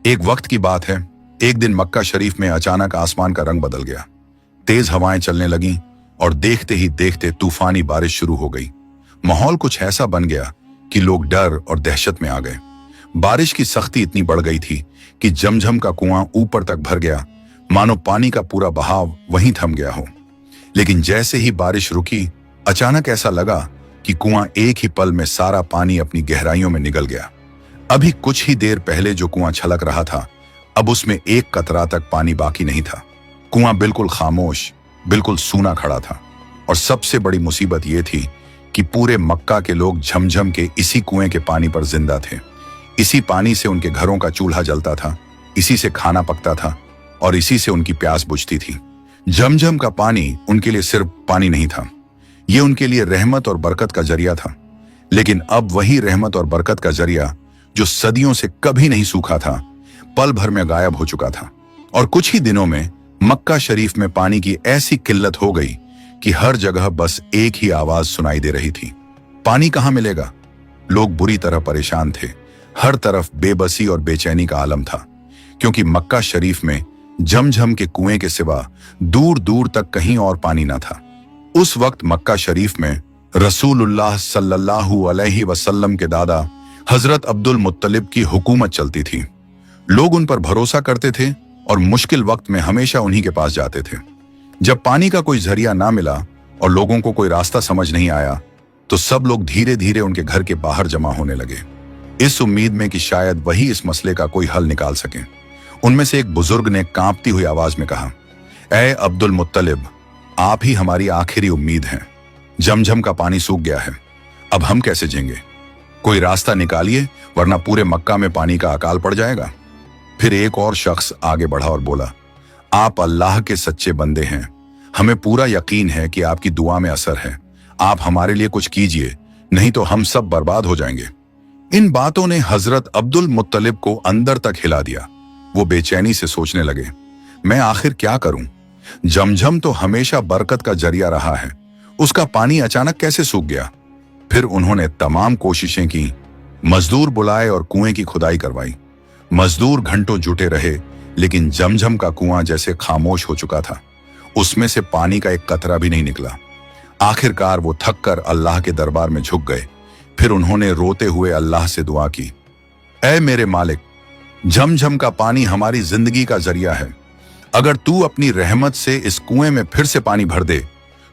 एक वक्त की बात है। एक दिन मक्का शरीफ में अचानक आसमान का रंग बदल गया। तेज हवाएं चलने लगीं और देखते ही देखते तूफानी बारिश शुरू हो गई। माहौल कुछ ऐसा बन गया कि लोग डर और दहशत में आ गए। बारिश की सख्ती इतनी बढ़ गई थी कि जमझम का कुआं ऊपर तक भर गया, मानो पानी का पूरा बहाव वहीं थम गया हो। लेकिन जैसे ही बारिश रुकी, अचानक ऐसा लगा कि कुआं एक ही पल में सारा पानी अपनी गहराइयों में निगल गया। अभी कुछ ही देर पहले जो कुआं छलक रहा था, अब उसमें एक कतरा तक पानी बाकी नहीं था। कुआं बिल्कुल खामोश, बिल्कुल सूना खड़ा था। और सबसे बड़ी मुसीबत यह थी कि पूरे मक्का के लोग झमझम के इसी कुएं के पानी पर जिंदा थे। इसी पानी से उनके घरों का चूल्हा जलता था, इसी से खाना पकता था और इसी से उनकी प्यास बुझती थी। झमझम का पानी उनके लिए सिर्फ पानी नहीं था, ये उनके लिए रहमत और बरकत का जरिया था। लेकिन अब वही रहमत और बरकत का जरिया जो सदियों से कभी नहीं सूखा था, पल भर में गायब हो चुका था। और कुछ ही दिनों में मक्का शरीफ में पानी की ऐसी किल्लत हो गई कि हर जगह बस एक ही आवाज सुनाई दे रही थी, पानी कहां मिलेगा। लोग बुरी तरह परेशान थे। हर तरफ बेबसी और बेचैनी का आलम था, क्योंकि मक्का शरीफ में झमझम के कुएं के सिवा दूर दूर तक कहीं और पानी न था। उस वक्त मक्का शरीफ में रसूलुल्लाह सल्लल्लाहु अलैहि वसल्लम के दादा हजरत अब्दुल मुत्तलिब की हुकूमत चलती थी। लोग उन पर भरोसा करते थे और मुश्किल वक्त में हमेशा उन्हीं के पास जाते थे। जब पानी का कोई जरिया ना मिला और लोगों को कोई रास्ता समझ नहीं आया, तो सब लोग धीरे धीरे उनके घर के बाहर जमा होने लगे, इस उम्मीद में कि शायद वही इस मसले का कोई हल निकाल सके। उनमें से एक बुजुर्ग ने कांपती हुई आवाज में कहा, ऐ अब्दुल मुत्तलिब, आप ही हमारी आखिरी उम्मीद हैं। झमझम का पानी सूख गया है, अब हम कैसे जिएंगे? कोई रास्ता निकालिए, वरना पूरे मक्का में पानी का अकाल पड़ जाएगा। फिर एक और शख्स आगे बढ़ा और बोला, आप अल्लाह के सच्चे बंदे हैं, हमें पूरा यकीन है कि आपकी दुआ में असर है। आप हमारे लिए कुछ कीजिए, नहीं तो हम सब बर्बाद हो जाएंगे। इन बातों ने हजरत अब्दुल मुत्तलिब को अंदर तक हिला दिया। वो बेचैनी से सोचने लगे, मैं आखिर क्या करूं? झमझम तो हमेशा बरकत का जरिया रहा है, उसका पानी अचानक कैसे सूख गया? फिर उन्होंने तमाम कोशिशें की, मजदूर बुलाए और कुएं की खुदाई करवाई। मजदूर घंटों जुटे रहे, लेकिन झमझम का कुआं जैसे खामोश हो चुका था। उसमें से पानी का एक कतरा भी नहीं निकला। आखिरकार वो थक कर अल्लाह के दरबार में झुक गए। फिर उन्होंने रोते हुए अल्लाह से दुआ की, ऐ मेरे मालिक, झमझम का पानी हमारी जिंदगी का जरिया है। अगर तू अपनी रहमत से इस कुएं में फिर से पानी भर दे,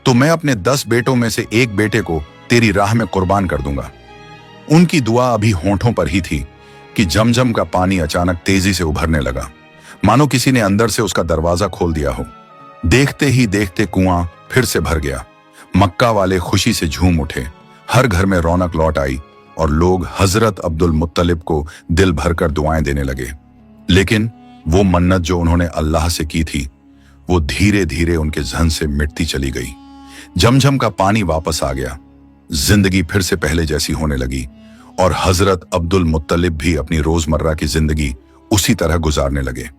तो मैं अपने 10 बेटों में से एक बेटे को तेरी राह में कुर्बान कर दूंगा। उनकी दुआ अभी होंठों पर ही थी कि झमझम का पानी अचानक तेजी से उभरने लगा, मानो किसी ने अंदर से उसका दरवाजा खोल दिया हो। देखते ही देखते कुआं फिर से भर गया। मक्का वाले खुशी से झूम उठे, हर घर में रौनक लौट आई और लोग हजरत अब्दुल मुत्तलिब को दिल भरकर दुआएं देने लगे। लेकिन वो मन्नत जो उन्होंने अल्लाह से की थी, वो धीरे धीरे उनके जहन से मिटती चली गई। झमझम का पानी वापस आ गया, जिंदगी फिर से पहले जैसी होने लगी और हजरत अब्दुल मुत्तलिब भी अपनी रोजमर्रा की जिंदगी उसी तरह गुजारने लगे,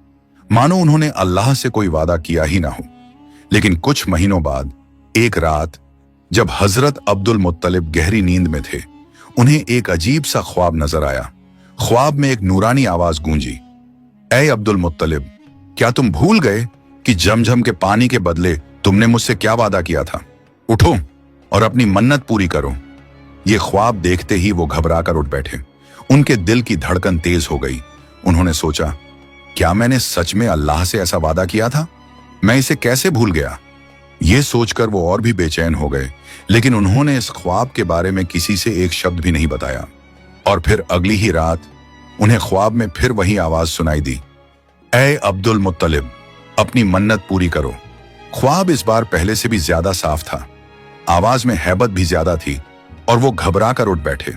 मानो उन्होंने अल्लाह से कोई वादा किया ही ना हो। लेकिन कुछ महीनों बाद एक रात, जब हजरत अब्दुल मुत्तलिब गहरी नींद में थे, उन्हें एक अजीब सा ख्वाब नजर आया। ख्वाब में एक नूरानी आवाज गूंजी, ऐ अब्दुल मुत्तलिब, क्या तुम भूल गए कि झमझम के पानी के बदले तुमने मुझसे क्या वादा किया था? उठो और अपनी मन्नत पूरी करो। ये ख्वाब देखते ही वो घबराकर उठ बैठे। उनके दिल की धड़कन तेज हो गई। उन्होंने सोचा, क्या मैंने सच में अल्लाह से ऐसा वादा किया था? मैं इसे कैसे भूल गया? ये सोचकर वो और भी बेचैन हो गए, लेकिन उन्होंने इस ख्वाब के बारे में किसी से एक शब्द भी नहीं बताया। और फिर अगली ही रात उन्हें ख्वाब में फिर वही आवाज सुनाई दी, ऐ अब्दुल मुत्तलिब, अपनी मन्नत पूरी करो। ख्वाब इस बार पहले से भी ज्यादा साफ था, आवाज में हैबत भी ज्यादा थी और वो घबरा कर उठ बैठे।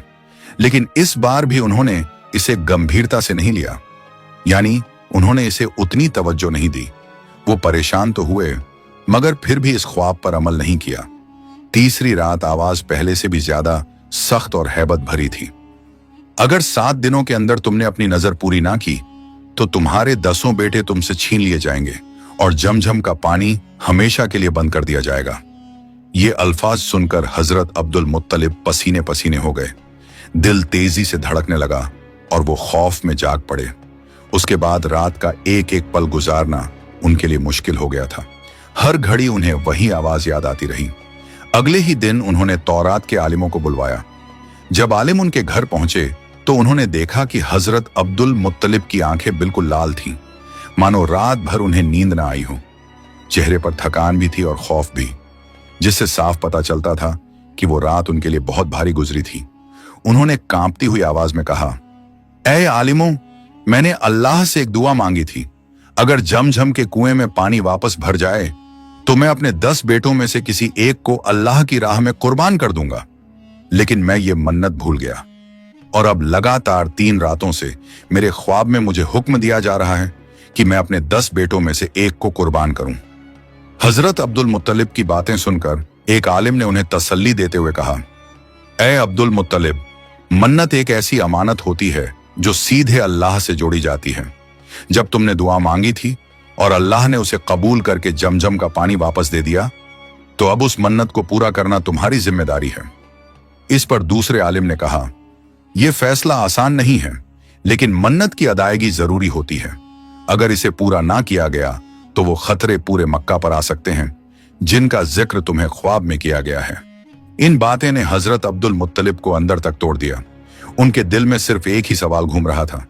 लेकिन इस बार भी उन्होंने इसे गंभीरता से नहीं लिया, यानी उन्होंने इसे उतनी तवज्जो नहीं दी। वो परेशान तो हुए, मगर फिर भी इस ख्वाब पर अमल नहीं किया। तीसरी रात आवाज पहले से भी ज्यादा सख्त और हैबत भरी थी, अगर 7 दिनों के अंदर तुमने अपनी नजर पूरी ना की, तो तुम्हारे 10 बेटे तुमसे छीन लिए जाएंगे और झमझम का पानी हमेशा के लिए बंद कर दिया जाएगा। ये अल्फाज सुनकर हजरत अब्दुल मुत्तलिब पसीने पसीने हो गए। दिल तेजी से धड़कने लगा और वो खौफ में जाग पड़े। उसके बाद रात का एक एक पल गुजारना उनके लिए मुश्किल हो गया था। हर घड़ी उन्हें वही आवाज याद आती रही। अगले ही दिन उन्होंने तौरात के आलिमों को बुलवाया। जब आलिम उनके घर पहुंचे तो उन्होंने देखा कि हजरत अब्दुल मुत्तलिब की आंखें बिल्कुल लाल थीं, मानो रात भर उन्हें नींद ना आई हो। चेहरे पर थकान भी थी और खौफ भी, जिससे साफ पता चलता था कि वो रात उनके लिए बहुत भारी गुजरी थी। उन्होंने कांपती हुई आवाज में कहा, ऐ आलिमों, मैंने अल्लाह से एक दुआ मांगी थी। अगर झमझम के कुएं में पानी वापस भर जाए तो मैं अपने 10 बेटों में से किसी एक को अल्लाह की राह में कुर्बान कर दूंगा। लेकिन मैं ये मन्नत भूल गया और अब लगातार 3 रातों से मेरे ख्वाब में मुझे हुक्म दिया जा रहा है कि मैं अपने 10 बेटों में से एक को कुर्बान करूं। हजरत अब्दुल मुत्तलिब की बातें सुनकर एक आलिम ने उन्हें तसल्ली देते हुए कहा, ऐ अब्दुल मुत्तलिब, मन्नत एक ऐसी अमानत होती है जो सीधे अल्लाह से जोड़ी जाती है। जब तुमने दुआ मांगी थी और अल्लाह ने उसे कबूल करके जमजम का पानी वापस दे दिया, तो अब उस मन्नत को पूरा करना तुम्हारी जिम्मेदारी है। इस पर दूसरे आलिम ने कहा, यह फैसला आसान नहीं है, लेकिन मन्नत की अदायगी जरूरी होती है। अगर इसे पूरा ना किया गया तो वो खतरे पूरे मक्का पर आ सकते हैं, जिनका जिक्र तुम्हें ख्वाब में किया गया है। इन बातें ने हजरत अब्दुल मुत्तलिब को अंदर तक तोड़ दिया। उनके दिल में सिर्फ एक ही सवाल घूम रहा था,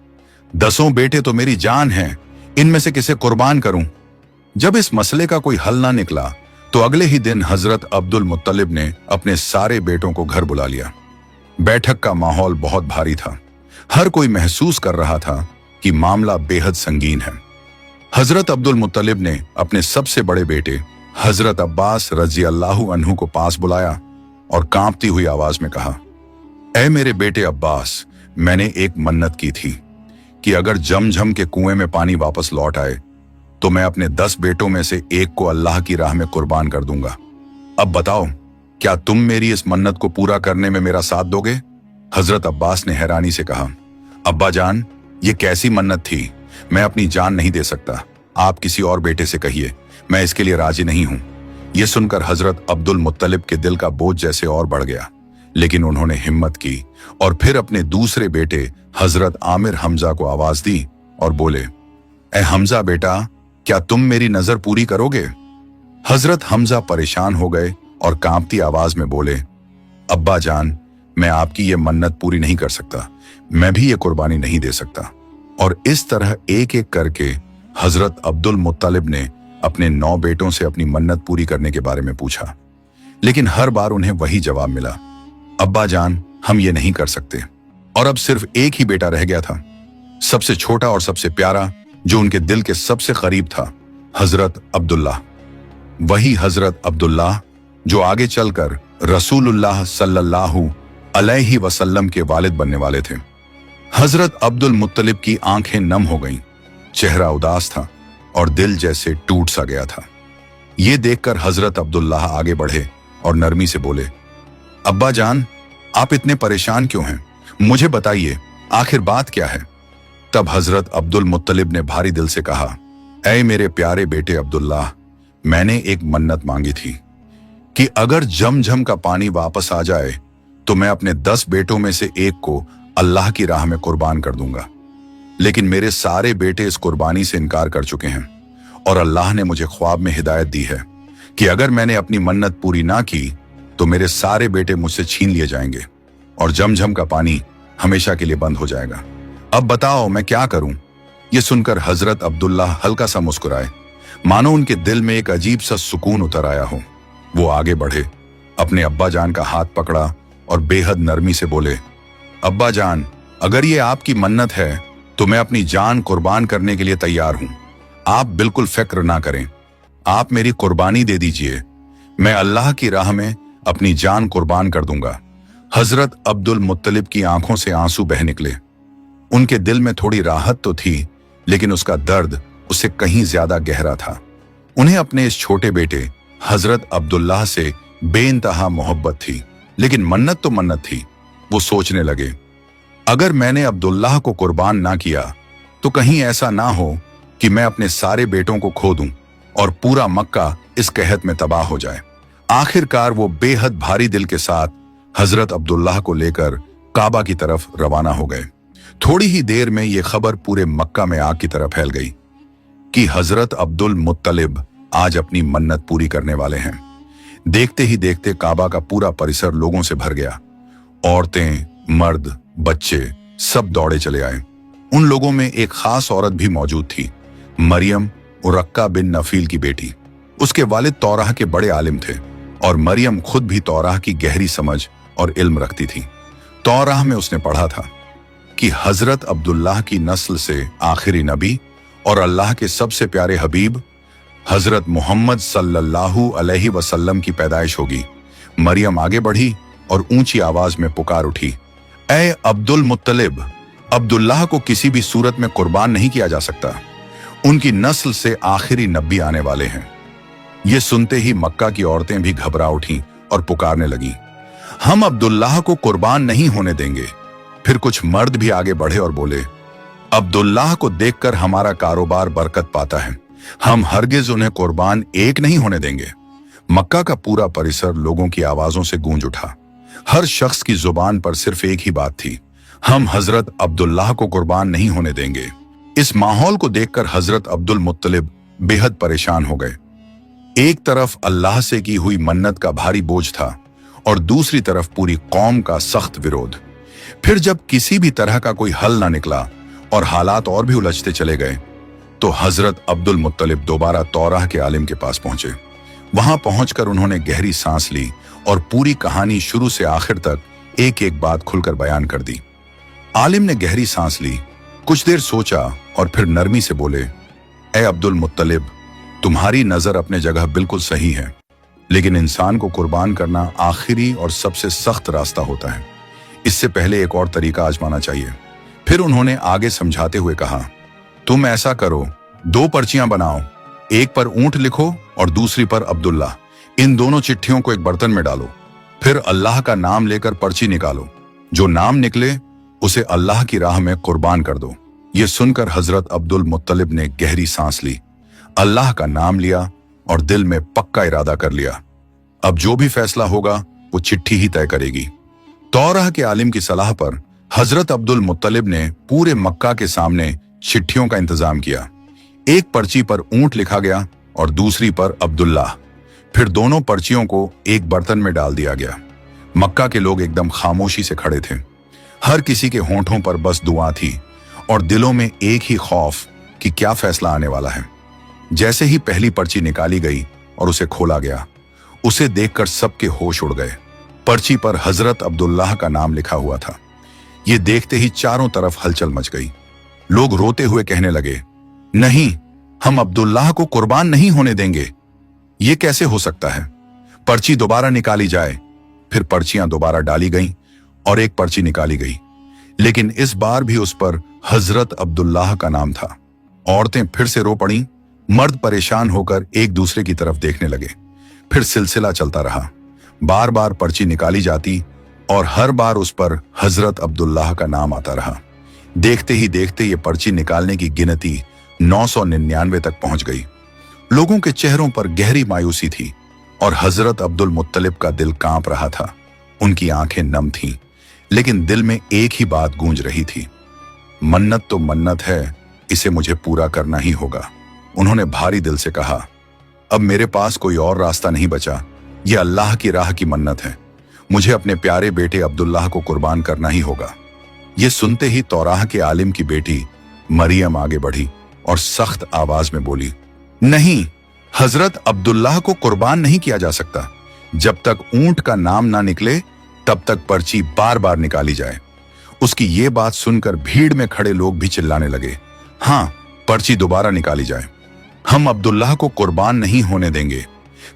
10 बेटे तो मेरी जान हैं, इनमें से किसे कुर्बान करूं? जब इस मसले का कोई हल ना निकला तो अगले ही दिन हजरत अब्दुल मुत्तलिब ने अपने सारे बेटों को घर बुला लिया। बैठक का माहौल बहुत भारी था। हर कोई महसूस कर रहा था कि मामला बेहद संगीन है। हजरत अब्दुल मुत्तलिब ने अपने सबसे बड़े बेटे हजरत अब्बास रजी अल्लाहु अन्हु को पास बुलाया और कांपती हुई आवाज में कहा, ऐ मेरे बेटे अब्बास, मैंने एक मन्नत की थी कि अगर झमझम के कुएं में पानी वापस लौट आए तो मैं अपने 10 बेटों में से एक को अल्लाह की राह में कुर्बान कर दूंगा। अब बताओ, क्या तुम मेरी इस मन्नत को पूरा करने में मेरा साथ दोगे? हजरत अब्बास ने हैरानी से कहा, अब्बा जान, ये कैसी मन्नत थी? मैं अपनी जान नहीं दे सकता। आप किसी और बेटे से कहिए, मैं इसके लिए राजी नहीं हूं। यह सुनकर हजरत अब्दुल मुत्तलिब के दिल का बोझ जैसे और बढ़ गया, लेकिन उन्होंने हिम्मत की और फिर अपने दूसरे बेटे हजरत आमिर हमजा को आवाज दी और बोले, ए हमजा बेटा, क्या तुम मेरी नजर पूरी करोगे? हजरत हमजा परेशान हो गए और कांपती आवाज में बोले, अब्बा जान, मैं आपकी ये मन्नत पूरी नहीं कर सकता। मैं भी ये कुर्बानी नहीं दे सकता। और इस तरह एक एक करके हजरत अब्दुल मुत्तलिब ने अपने 9 बेटों से अपनी मन्नत पूरी करने के बारे में पूछा, लेकिन हर बार उन्हें वही जवाब मिला, अब्बा जान, हम ये नहीं कर सकते। और अब सिर्फ एक ही बेटा रह गया था, सबसे छोटा और सबसे प्यारा, जो उनके दिल के सबसे करीब था, हजरत अब्दुल्लाह। वही हजरत अब्दुल्लाह जो आगे चलकर रसूलुल्लाह सल्लल्लाहु अलैहि वसल्लम के वालिद बनने वाले थे। हजरत अब्दुल मुत्तलिब की आंखें नम हो गईं, चेहरा उदास था और दिल जैसे टूट सा गया था। ये देखकर हजरत अब्दुल्लाह आगे बढ़े और नरमी से बोले, अब्बा जान, आप इतने परेशान क्यों हैं? मुझे बताइए, आखिर बात क्या है? तब हजरत अब्दुल मुत्तलिब ने भारी दिल से कहा, ऐ मेरे प्यारे बेटे अब्दुल्लाह, मैंने एक मन्नत मांगी थी कि अगर झमझम का पानी वापस आ जाए तो मैं अपने 10 बेटों में से एक को अल्लाह की राह में कुर्बान कर दूंगा। लेकिन मेरे सारे बेटे इस कुर्बानी से इनकार कर चुके हैं और अल्लाह ने मुझे ख्वाब में हिदायत दी है कि अगर मैंने अपनी मन्नत पूरी ना की तो मेरे सारे बेटे मुझसे छीन लिए जाएंगे और झमझम का पानी हमेशा के लिए बंद हो जाएगा। अब बताओ, मैं क्या करूं? यह सुनकर हजरत अब्दुल्लाह हल्का सा मुस्कुराए, मानो उनके दिल में एक अजीब सा सुकून उतर आया हो। वो आगे बढ़े, अपने अब्बा जान का हाथ पकड़ा और बेहद नरमी से बोले, अब्बा जान, अगर ये आपकी मन्नत है तो मैं अपनी जान कुर्बान करने के लिए तैयार हूं। आप बिल्कुल फिक्र ना करें, आप मेरी कुर्बानी दे दीजिए, मैं अल्लाह की राह में अपनी जान कुर्बान कर दूंगा। हजरत अब्दुल मुत्तलिब की आंखों से आंसू बह निकले। उनके दिल में थोड़ी राहत तो थी, लेकिन उसका दर्द उससे कहीं ज्यादा गहरा था। उन्हें अपने इस छोटे बेटे हजरत अब्दुल्लाह से बेइंतहा मोहब्बत थी, लेकिन मन्नत तो मन्नत थी। वो सोचने लगे, अगर मैंने अब्दुल्लाह को कुर्बान ना किया तो कहीं ऐसा ना हो कि मैं अपने सारे बेटों को खो दूं और पूरा मक्का इस कहत में तबाह हो जाए। आखिरकार वो बेहद भारी दिल के साथ हजरत अब्दुल्लाह को लेकर काबा की तरफ रवाना हो गए। थोड़ी ही देर में ये खबर पूरे मक्का में आग की तरह फैल गई कि हजरत अब्दुल मुत्तलिब आज अपनी मन्नत पूरी करने वाले हैं। देखते ही देखते काबा का पूरा परिसर लोगों से भर गया। औरतें, मर्द, बच्चे सब दौड़े चले आए। उन लोगों में एक खास औरत भी मौजूद थी, मरियम उरक्का बिन नफील की बेटी। उसके वालिद तौराह के बड़े आलिम थे और मरियम खुद भी तौराह की गहरी समझ और इल्म रखती थी। तौराह में उसने पढ़ा था कि हजरत अब्दुल्लाह की नस्ल से आखिरी नबी और अल्लाह के सबसे प्यारे हबीब हजरत मोहम्मद सल्लल्लाहु अलैहि वसल्लम की पैदाइश होगी। मरियम आगे बढ़ी और ऊंची आवाज में पुकार उठी, ऐ अब्दुल मुत्तलिब, अब्दुल्लाह को किसी भी सूरत में कुर्बान नहीं किया जा सकता। उनकी नस्ल से आखिरी नबी आने वाले हैं। ये सुनते ही मक्का की औरतें भी घबरा उठीं और पुकारने लगीं, हम अब्दुल्लाह को कुर्बान नहीं होने देंगे। फिर कुछ मर्द भी आगे बढ़े और बोले, अब्दुल्लाह को देखकर हमारा कारोबार बरकत पाता है, हम हरगिज उन्हें कुर्बान एक नहीं होने देंगे। मक्का का पूरा परिसर लोगों की आवाजों से गूंज उठा। हर शख्स की जुबान पर सिर्फ एक ही बात थी, हम हजरत अब्दुल्लाह को कुर्बान नहीं होने देंगे। इस माहौल को देखकर हजरत अब्दुल मुत्तलिब बेहद परेशान हो गए। एक तरफ अल्लाह से की हुई मन्नत का भारी बोझ था और दूसरी तरफ पूरी कौम का सख्त विरोध। फिर जब किसी भी तरह का कोई हल ना निकला और हालात और भी उलझते चले गए, तो हजरत अब्दुल मुत्तलिब दोबारा तौराह के आलिम के पास पहुंचे। वहां पहुंचकर उन्होंने गहरी सांस ली और पूरी कहानी शुरू से आखिर तक एक एक बात खुलकर बयान कर दी। आलिम ने गहरी सांस ली, कुछ देर सोचा और फिर नरमी से बोले, ए अब्दुल मुत्तलिब, तुम्हारी नजर अपने जगह बिल्कुल सही है, लेकिन इंसान को कुर्बान करना आखिरी और सबसे सख्त रास्ता होता है। इससे पहले एक और तरीका आजमाना चाहिए। फिर उन्होंने आगे समझाते हुए कहा, तुम ऐसा करो, 2 पर्चियां बनाओ, एक पर ऊंट लिखो और दूसरी पर अब्दुल्ला। इन दोनों चिट्ठियों को एक बर्तन में डालो, फिर अल्लाह का नाम लेकर पर्ची निकालो। जो नाम निकले उसे अल्लाह की राह में कुर्बान कर दो। ये सुनकर हजरत अब्दुल मुत्तलिब ने गहरी सांस ली, अल्लाह का नाम लिया और दिल में पक्का इरादा कर लिया, अब जो भी फैसला होगा वो चिट्ठी ही तय करेगी। तौराह के आलिम की सलाह पर हजरत अब्दुल मुत्तलिब ने पूरे मक्का के सामने चिट्ठियों का इंतजाम किया। एक पर्ची पर ऊंट लिखा गया और दूसरी पर अब्दुल्लाह। फिर दोनों पर्चियों को एक बर्तन में डाल दिया गया। मक्का के लोग एकदम खामोशी से खड़े थे। हर किसी के होंठों पर बस दुआ थी और दिलों में एक ही खौफ कि क्या फैसला आने वाला है। जैसे ही पहली पर्ची निकाली गई और उसे खोला गया, उसे देखकर सबके होश उड़ गए। पर्ची पर हजरत अब्दुल्लाह का नाम लिखा हुआ था। ये देखते ही चारों तरफ हलचल मच गई। लोग रोते हुए कहने लगे, नहीं, हम अब्दुल्लाह को कुर्बान नहीं होने देंगे। ये कैसे हो सकता है? पर्ची दोबारा निकाली जाए। फिर पर्चियां दोबारा डाली गईं और एक पर्ची निकाली गई, लेकिन इस बार भी उस पर हजरत अब्दुल्लाह का नाम था। औरतें फिर से रो पड़ीं, मर्द परेशान होकर एक दूसरे की तरफ देखने लगे। फिर सिलसिला चलता रहा। बार बार पर्ची निकाली जाती और हर बार उस पर हजरत अब्दुल्लाह का नाम आता रहा। देखते ही देखते ये पर्ची निकालने की गिनती 999 तक पहुंच गई। लोगों के चेहरों पर गहरी मायूसी थी और हजरत अब्दुल मुत्तलिब का दिल कांप रहा था। उनकी आंखें नम थीं, लेकिन दिल में एक ही बात गूंज रही थी, मन्नत तो मन्नत है, इसे मुझे पूरा करना ही होगा। उन्होंने भारी दिल से कहा, अब मेरे पास कोई और रास्ता नहीं बचा, ये अल्लाह की राह की मन्नत है, मुझे अपने प्यारे बेटे अब्दुल्लाह को कुर्बान करना ही होगा। ये सुनते ही तौराह के आलिम की बेटी मरियम आगे बढ़ी और सख्त आवाज में बोली, नहीं, हजरत अब्दुल्लाह को कुर्बान नहीं किया जा सकता। जब तक ऊंट का नाम ना निकले तब तक पर्ची बार बार निकाली जाए। उसकी ये बात सुनकर भीड़ में खड़े लोग भी चिल्लाने लगे, हाँ, पर्ची दोबारा निकाली जाए, हम अब्दुल्लाह को कुर्बान नहीं होने देंगे।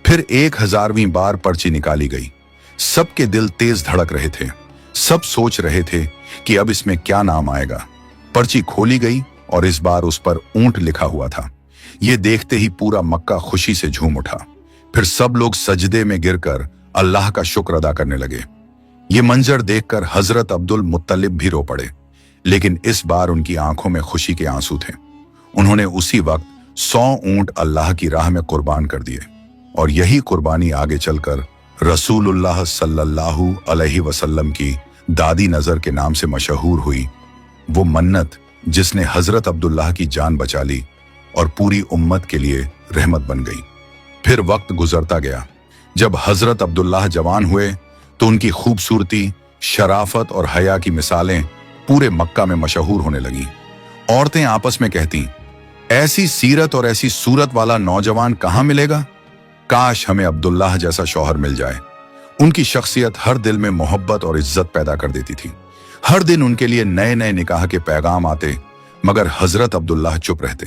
फिर 1000वीं बार पर्ची निकाली गई। सबके दिल तेज धड़क रहे थे। सब सोच रहे थे कि अब इसमें क्या नाम आएगा। पर्ची खोली गई और इस बार उस पर ऊंट लिखा हुआ था। ये देखते ही पूरा मक्का खुशी से झूम उठा। फिर सब लोग सजदे में गिरकर अल्लाह का शुक्र अदा करने लगे। ये मंजर देखकर हजरत अब्दुल मुत्तलिब भी रो पड़े, लेकिन इस बार उनकी आंखों में खुशी के आंसू थे। उन्होंने उसी वक्त 100 ऊंट अल्लाह की राह में कुर्बान कर दिए और यही कुर्बानी आगे चलकर रसूलुल्लाह सल्लल्लाहु अलैहि वसल्लम की दादी नजर के नाम से मशहूर हुई वो मन्नत जिसने हजरत अब्दुल्लाह की जान बचा ली और पूरी उम्मत के लिए रहमत बन गई। फिर वक्त गुजरता गया। जब हजरत अब्दुल्लाह जवान हुए तो उनकी खूबसूरती, शराफत और हया की मिसालें पूरे मक्का में मशहूर होने लगीं। औरतें आपस में कहती, ऐसी सीरत और ऐसी सूरत वाला नौजवान कहां मिलेगा? काश हमें अब्दुल्लाह जैसा शौहर मिल जाए। उनकी शख्सियत हर दिल में मोहब्बत और इज्जत पैदा कर देती थी। हर दिन उनके लिए नए नए निकाह के पैगाम आते, मगर हजरत अब्दुल्लाह चुप रहते,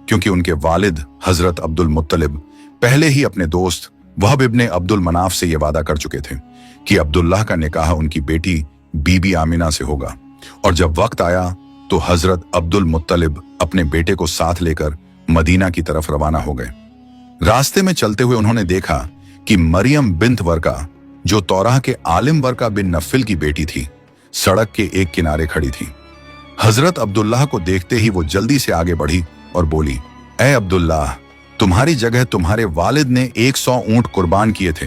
क्योंकि उनके वालिद हजरत अब्दुल मुत्तलिब पहले ही अपने दोस्त वहब इब्ने अब्दुल मनाफ से यह वादा कर चुके थे कि अब्दुल्लाह का निकाह उनकी बेटी बीबी आमिना से होगा। और जब वक्त आया तो हजरत अब्दुल मुत्तलिब अपने बेटे को साथ लेकर मदीना की तरफ रवाना हो गए। रास्ते में चलते हुए उन्होंने देखा कि मरियम बिन्त वर्का, जो तौराह के आलिम वर्का बिन नफिल की बेटी थी, सड़क के एक किनारे खड़ी थी। हजरत अब्दुल्लाह को देखते ही वो जल्दी से आगे बढ़ी और बोली, ए अब्दुल्लाह, तुम्हारी जगह तुम्हारे वालिद ने 100 ऊंट कुर्बान किए थे।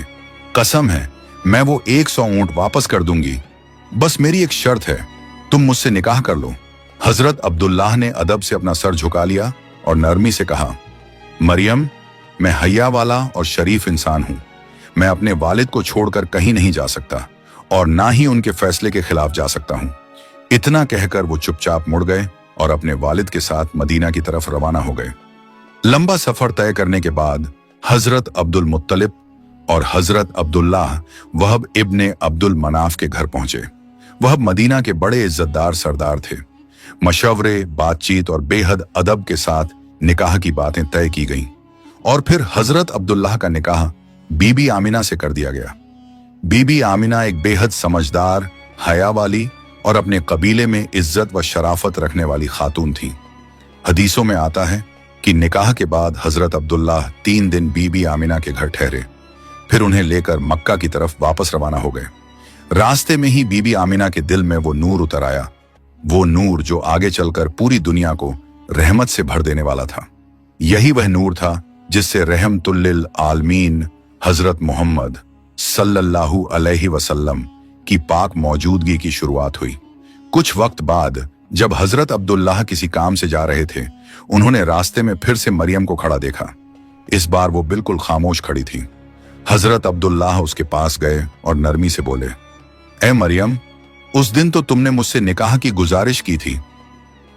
कसम है मैं वो 100 ऊंट वापस कर दूंगी। बस मेरी एक शर्त है, तुम मुझसे निकाह कर लो। हजरत अब्दुल्लाह ने अदब से अपना सर झुका लिया और नरमी से कहा, मरियम, मैं हया वाला और शरीफ इंसान हूं। मैं अपने वालिद को छोड़कर कहीं नहीं जा सकता और ना ही उनके फैसले के खिलाफ जा सकता हूं। इतना कहकर वो चुपचाप मुड़ गए और अपने वालिद के साथ मदीना की तरफ रवाना हो गए। लंबा सफर तय करने के बाद हजरत अब्दुल मुत्तलिब और हजरत अब्दुल्लाह वहब इब्ने अब्दुल मनाफ के घर पहुंचे। वहब मदीना के बड़े इज्जतदार सरदार थे। मशवरे, बातचीत और बेहद अदब के साथ निकाह की बातें तय की गईं और फिर हजरत अब्दुल्लाह का निकाह बीबी आमिना से कर दिया गया। बीबी आमिना एक बेहद समझदार, हया वाली और अपने कबीले में इज्जत व शराफत रखने वाली खातून थी। हदीसों में आता है कि निकाह के बाद हजरत अब्दुल्लाह 3 दिन बीबी आमिना के घर ठहरे, फिर उन्हें लेकर मक्का की तरफ वापस रवाना हो गए। रास्ते में ही बीबी आमिना के दिल में वो नूर उतर आया, वो नूर जो आगे चलकर पूरी दुनिया को रहमत से भर देने वाला था। यही वह नूर था जिससे रहमतुल लिल आलमीन हजरत मोहम्मद सल्लल्लाहु अलैहि वसल्लम की पाक मौजूदगी की शुरुआत हुई। कुछ वक्त बाद जब हजरत अब्दुल्लाह किसी काम से जा रहे थे, उन्होंने रास्ते में फिर से मरियम को खड़ा देखा। इस बार वो बिल्कुल खामोश खड़ी थी। हजरत अब्दुल्लाह उसके पास गए और नरमी से बोले, ए मरियम, उस दिन तो तुमने मुझसे निकाह की गुजारिश की थी,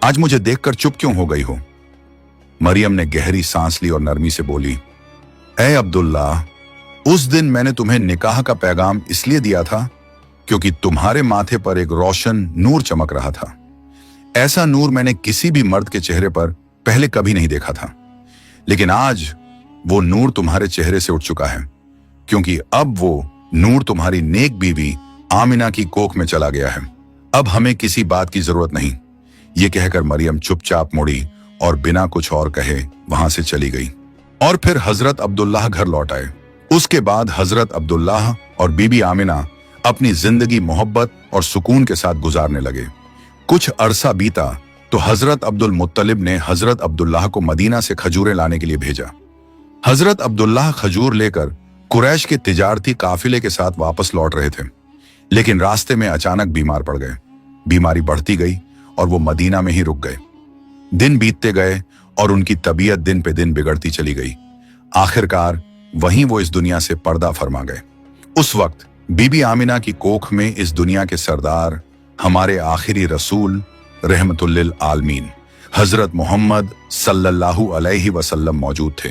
आज मुझे देखकर चुप क्यों हो गई हो? मरियम ने गहरी सांस ली और नरमी से बोली, ए अब्दुल्लाह, उस दिन मैंने तुम्हें निकाह का पैगाम इसलिए दिया था क्योंकि तुम्हारे माथे पर एक रोशन नूर चमक रहा था। ऐसा नूर मैंने किसी भी मर्द के चेहरे पर पहले कभी नहीं देखा था। लेकिन आज वो नूर तुम्हारे चेहरे से उठ चुका है, क्योंकि अब वो नूर तुम्हारी नेक बीवी आमिना की कोख में चला गया है। अब हमें किसी बात की जरूरत नहीं। ये कहकर मरियम चुपचाप मुड़ी और बिना कुछ और कहे वहां से चली गई। और फिर हजरत अब्दुल्लाह घर लौट आए। उसके बाद हजरत अब्दुल्लाह और बीबी आमिना अपनी जिंदगी मोहब्बत और सुकून के साथ गुजारने लगे। कुछ अरसा बीता तो हजरत अब्दुल मुत्तलिब ने हजरत अब्दुल्लाह को मदीना से खजूरें लाने के लिए भेजा। हजरत अब्दुल्लाह खजूर लेकर कुरैश के तिजारती काफिले के साथ वापस लौट रहे थे, लेकिन रास्ते में अचानक बीमार पड़ गए। बीमारी बढ़ती गई और वो मदीना में ही रुक गए। दिन बीतते गए और उनकी तबीयत दिन पे दिन बिगड़ती चली गई। आखिरकार वहीं वो इस दुनिया से पर्दा फरमा गए। उस वक्त बीबी आमिना की कोख में इस दुनिया के सरदार, हमारे आखिरी रसूल रहमतुल लिल आलमीन हजरत मोहम्मद सल्लल्लाहु अलैहि वसल्लम मौजूद थे।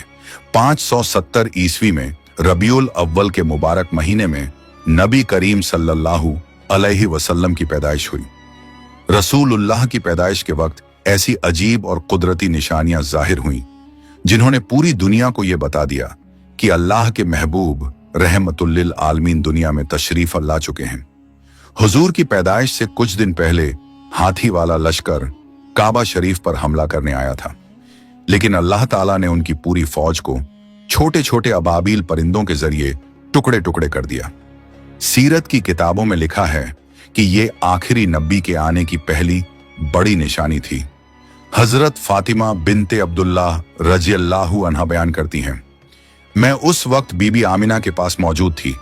570 ईस्वी में रबीउल अव्वल के मुबारक महीने में नबी करीम सल्लल्लाहु अलैहि वसल्लम की पैदाइश हुई। रसूलुल्लाह की पैदाइश के वक्त ऐसी अजीब और कुदरती निशानियां जाहिर हुईं, जिन्होंने पूरी दुनिया को यह बता दिया कि अल्लाह के महबूब रहमतुल लिल आलमीन दुनिया में तशरीफ ला चुके हैं। हुजूर की पैदाइश से कुछ दिन पहले हाथी वाला लश्कर काबा शरीफ पर हमला करने आया था, लेकिन अल्लाह ताला ने उनकी पूरी फौज को छोटे छोटे अबाबील परिंदों के जरिए टुकड़े टुकड़े कर दिया। सीरत की किताबों में लिखा है कि ये आखिरी नबी के आने की पहली बड़ी निशानी थी। हजरत फातिमा बिनते अब्दुल्लाह रज़ियल्लाहु अन्हा बयान करती हैं, मैं उस वक्त बीबी आमिना के पास मौजूद थी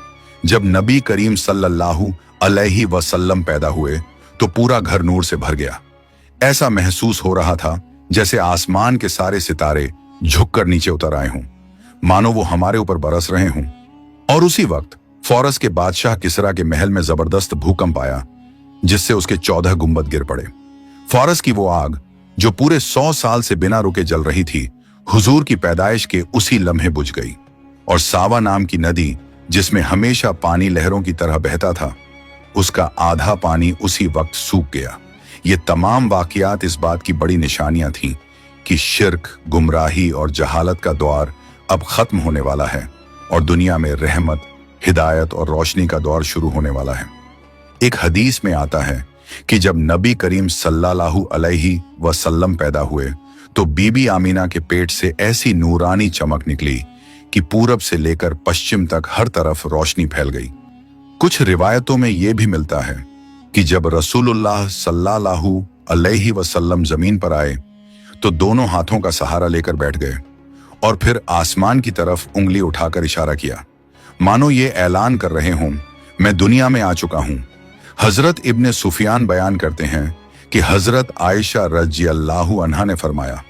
जब नबी करीम सल्लल्लाहु अलैहि वसल्लम पैदा हुए तो पूरा घर नूर से भर गया। ऐसा महसूस हो रहा था जैसे आसमान के सारे सितारे झुककर नीचे उतर आए हों, मानो वो हमारे ऊपर बरस रहे हों। और उसी वक्त फारस के बादशाह किसरा के महल में जबरदस्त भूकंप आया, जिससे उसके 14 गुंबद गिर पड़े। फारस की वो आग जो पूरे 100 साल से बिना रुके जल रही थी, हुजूर की पैदाइश के उसी लम्हे बुझ गई। और सावा नाम की नदी, जिसमें हमेशा पानी लहरों की तरह बहता था, उसका आधा पानी उसी वक्त सूख गया। ये तमाम वाकयात इस बात की बड़ी निशानियां थीं कि शिर्क, गुमराही और जहालत का दौर अब खत्म होने वाला है और दुनिया में रहमत, हिदायत और रोशनी का दौर शुरू होने वाला है। एक हदीस में आता है कि जब नबी करीम सल्लल्लाहु अलैहि वसल्लम पैदा हुए तो बीबी आमीना के पेट से ऐसी नूरानी चमक निकली कि पूरब से लेकर पश्चिम तक हर तरफ रोशनी फैल गई। कुछ रिवायतों में यह भी मिलता है कि जब रसूलुल्लाह सल्लल्लाहु अलैहि वसल्लम जमीन पर आए तो दोनों हाथों का सहारा लेकर बैठ गए और फिर आसमान की तरफ उंगली उठाकर इशारा किया, मानो ये ऐलान कर रहे हों, मैं दुनिया में आ चुका हूं। हजरत इब्ने सुफियान बयान करते हैं कि हजरत आयशा रज़ियल्लाहु अन्हा ने फरमाया,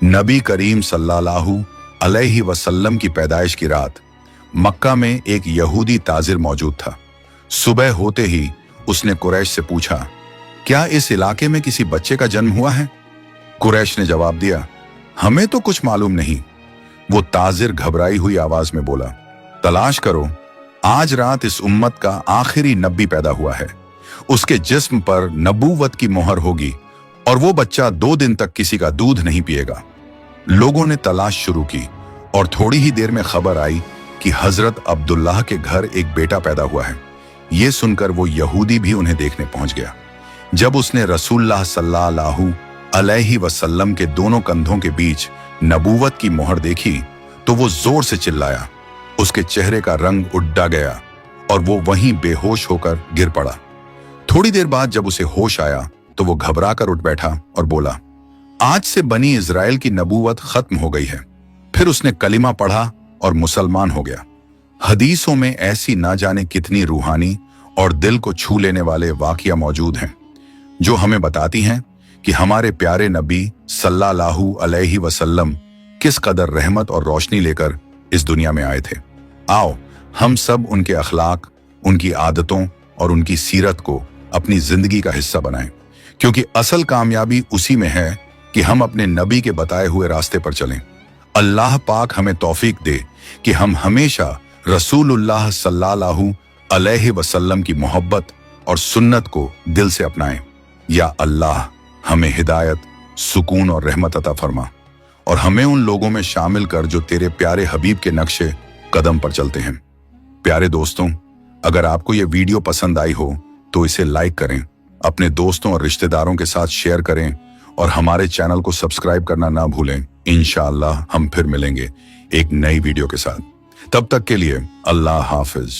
नबी करीम सल्लल्लाहु अलैहि वसल्लम की पैदाइश की रात मक्का में एक यहूदी ताजिर मौजूद था। सुबह होते ही उसने कुरैश से पूछा, क्या इस इलाके में किसी बच्चे का जन्म हुआ है? कुरैश ने जवाब दिया, हमें तो कुछ मालूम नहीं। वो ताजिर घबराई हुई आवाज में बोला, तलाश करो, आज रात इस उम्मत का आखिरी नबी पैदा हुआ है। उसके जिस्म पर नबूवत की मोहर होगी और वो बच्चा 2 दिन तक किसी का दूध नहीं पिएगा। लोगों ने तलाश शुरू की और थोड़ी ही देर में खबर आई कि हजरत अब्दुल्लाह के घर एक बेटा पैदा हुआ है। ये सुनकर वो यहूदी भी उन्हें देखने पहुंच गया। जब उसने रसूलुल्लाह सल्लल्लाहु अलैहि वसल्लम के दोनों कंधों के बीच नबूवत की मोहर देखी तो वो जोर से चिल्लाया। उसके चेहरे का रंग उड्डा गया और वो वहीं बेहोश होकर गिर पड़ा। थोड़ी देर बाद जब उसे होश आया तो वो घबरा कर उठ बैठा और बोला, आज से बनी इजराइल की नबूवत खत्म हो गई है। फिर उसने कलिमा पढ़ा और मुसलमान हो गया। हदीसों में ऐसी ना जाने कितनी रूहानी और दिल को छू लेने वाले वाकया मौजूद हैं जो हमें बताती हैं कि हमारे प्यारे नबी सल्लल्लाहु अलैहि वसल्लम किस कदर रहमत और रोशनी लेकर इस दुनिया में आए थे। आओ हम सब उनके अखलाक, उनकी आदतों और उनकी सीरत को अपनी जिंदगी का हिस्सा बनाएं, क्योंकि असल कामयाबी उसी में है कि हम अपने नबी के बताए हुए रास्ते पर चलें। अल्लाह पाक हमें तौफीक दे कि हम हमेशा रसूलुल्लाह सल्लल्लाहु अलैहि वसल्लम की मोहब्बत और सुन्नत को दिल से अपनाएं। या अल्लाह हमें हिदायत, सुकून और रहमत अता फरमा और हमें उन लोगों में शामिल कर जो तेरे प्यारे हबीब के नक्शे कदम पर चलते हैं। प्यारे दोस्तों, अगर आपको ये वीडियो पसंद आई हो तो इसे लाइक करें, अपने दोस्तों और रिश्तेदारों के साथ शेयर करें और हमारे चैनल को सब्सक्राइब करना ना भूलें। इंशाअल्लाह हम फिर मिलेंगे एक नई वीडियो के साथ। तब तक के लिए अल्लाह हाफिज।